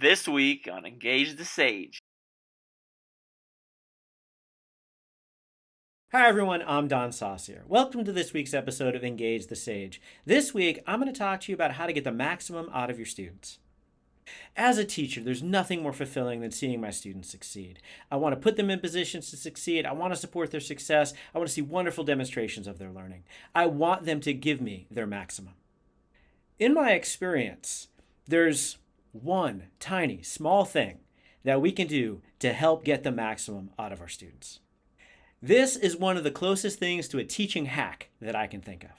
This week on Engage the Sage. Hi everyone, I'm Don Saucier. Welcome to this week's episode of Engage the Sage. This week, I'm going to talk to you about how to get the maximum out of your students. As a teacher, there's nothing more fulfilling than seeing my students succeed. I want to put them in positions to succeed. I want to support their success. I want to see wonderful demonstrations of their learning. I want them to give me their maximum. In my experience, there's one tiny, small thing that we can do to help get the maximum out of our students. This is one of the closest things to a teaching hack that I can think of.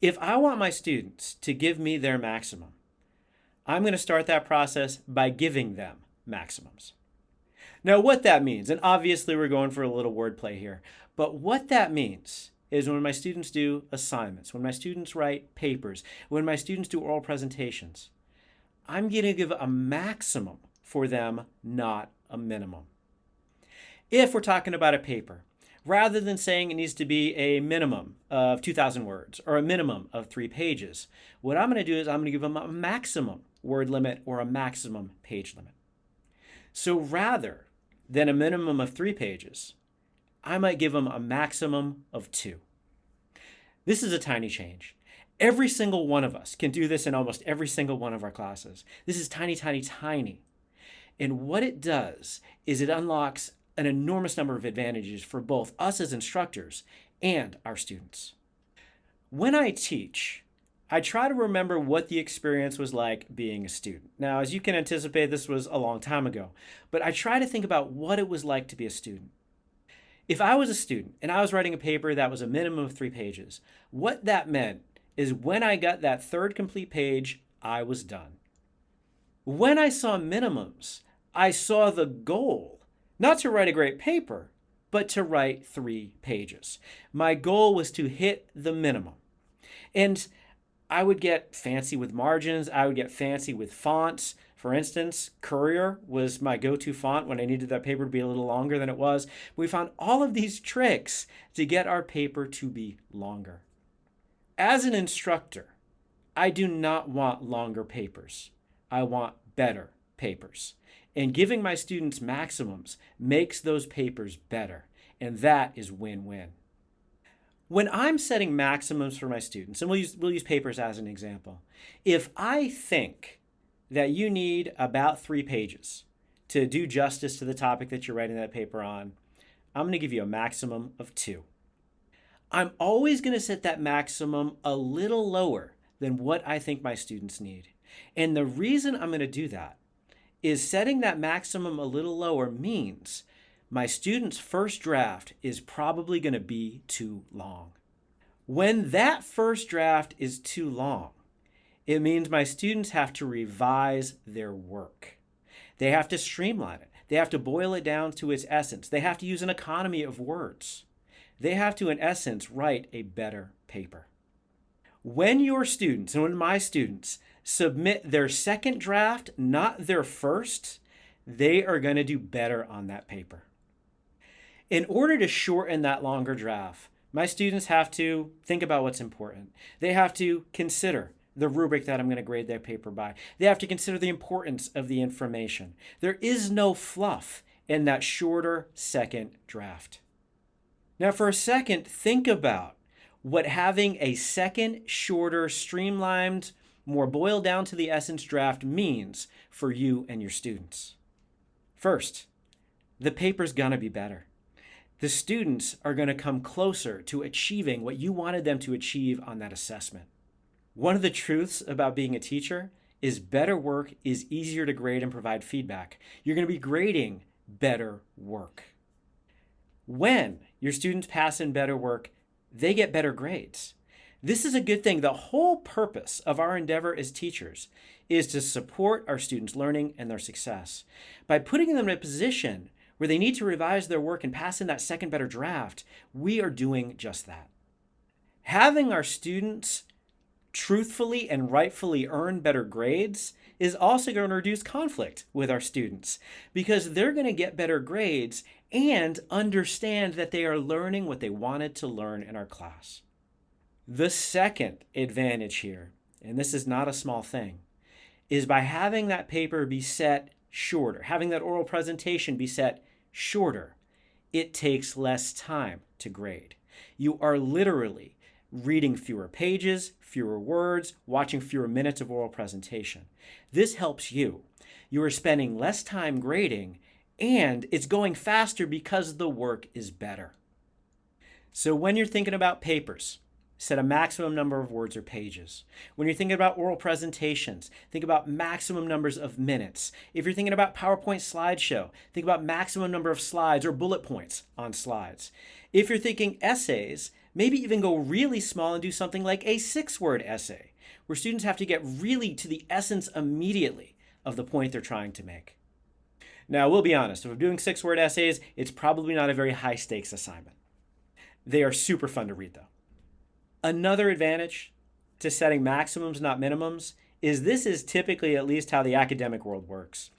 If I want my students to give me their maximum, I'm going to start that process by giving them maximums. Now, what that means, and obviously we're going for a little wordplay here, but what that means is when my students do assignments, when my students write papers, when my students do oral presentations, I'm going to give a maximum for them, not a minimum. If we're talking about a paper, rather than saying it needs to be a minimum of 2,000 words or a minimum of 3 pages, what I'm going to do is I'm going to give them a maximum word limit or a maximum page limit. So rather than a minimum of 3 pages, I might give them a maximum of 2. This is a tiny change. Every single one of us can do this in almost every single one of our classes. This is tiny, tiny, tiny. And what it does is it unlocks an enormous number of advantages for both us as instructors and our students. When I teach, I try to remember what the experience was like being a student. Now, as you can anticipate, this was a long time ago, but I try to think about what it was like to be a student. If I was a student and I was writing a paper that was a minimum of 3 pages, what that meant is when I got that third complete page, I was done. When I saw minimums, I saw the goal. Not to write a great paper, but to write 3 pages. My goal was to hit the minimum. And I would get fancy with margins. I would get fancy with fonts. For instance, Courier was my go-to font when I needed that paper to be a little longer than it was. We found all of these tricks to get our paper to be longer. As an instructor, I do not want longer papers. I want better papers. And giving my students maximums makes those papers better. And that is win-win. When I'm setting maximums for my students, and we'll use papers as an example, if I think that you need about 3 pages to do justice to the topic that you're writing that paper on, I'm going to give you a maximum of 2. I'm always going to set that maximum a little lower than what I think my students need. And the reason I'm going to do that is setting that maximum a little lower means my student's first draft is probably going to be too long. When that first draft is too long, it means my students have to revise their work. They have to streamline it. They have to boil it down to its essence. They have to use an economy of words. They have to, in essence, write a better paper. When your students, and when my students, submit their second draft, not their first, they are going to do better on that paper. In order to shorten that longer draft, my students have to think about what's important. They have to consider the rubric that I'm going to grade their paper by. They have to consider the importance of the information. There is no fluff in that shorter second draft. Now, for a second, think about what having a second, shorter, streamlined, more boiled down to the essence draft means for you and your students. First, the paper's gonna be better. The students are gonna come closer to achieving what you wanted them to achieve on that assessment. One of the truths about being a teacher is better work is easier to grade and provide feedback. You're gonna be grading better work. When your students pass in better work, they get better grades. This is a good thing. The whole purpose of our endeavor as teachers is to support our students' learning and their success. By putting them in a position where they need to revise their work and pass in that second better draft, we are doing just that. Having our students truthfully and rightfully earn better grades is also going to reduce conflict with our students because they're going to get better grades and understand that they are learning what they wanted to learn in our class. The second advantage here, and this is not a small thing, is by having that paper be set shorter, having that oral presentation be set shorter, it takes less time to grade. You are literally reading fewer pages, fewer words, watching fewer minutes of oral presentation. This helps you. You are spending less time grading, and it's going faster because the work is better. So when you're thinking about papers, set a maximum number of words or pages. When you're thinking about oral presentations, think about maximum numbers of minutes. If you're thinking about PowerPoint slideshow, think about maximum number of slides or bullet points on slides. If you're thinking essays, maybe even go really small and do something like a 6-word essay, where students have to get really to the essence immediately of the point they're trying to make. Now, we'll be honest, if I'm doing 6-word essays, it's probably not a very high stakes assignment. They are super fun to read though. Another advantage to setting maximums, not minimums, is this is typically at least how the academic world works.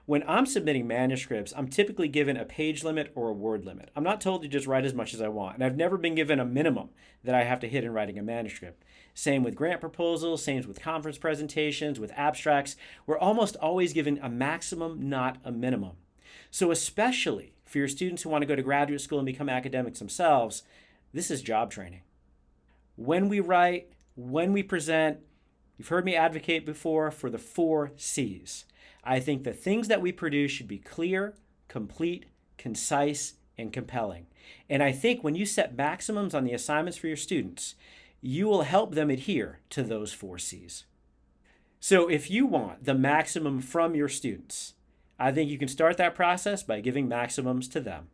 When I'm submitting manuscripts, I'm typically given a page limit or a word limit. I'm not told to just write as much as I want, and I've never been given a minimum that I have to hit in writing a manuscript. Same with grant proposals, same with conference presentations, with abstracts. We're almost always given a maximum, not a minimum. So especially for your students who want to go to graduate school and become academics themselves, this is job training. When we write, when we present, you've heard me advocate before for the 4 C's. I think the things that we produce should be clear, complete, concise, and compelling. And I think when you set maximums on the assignments for your students, you will help them adhere to those 4 C's. So if you want the maximum from your students, I think you can start that process by giving maximums to them.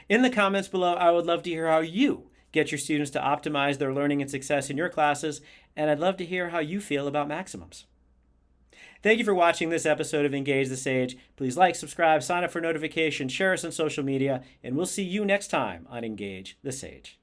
In the comments below, I would love to hear how you get your students to optimize their learning and success in your classes, and I'd love to hear how you feel about maximums. Thank you for watching this episode of Engage the Sage. Please like, subscribe, sign up for notifications, share us on social media, and we'll see you next time on Engage the Sage.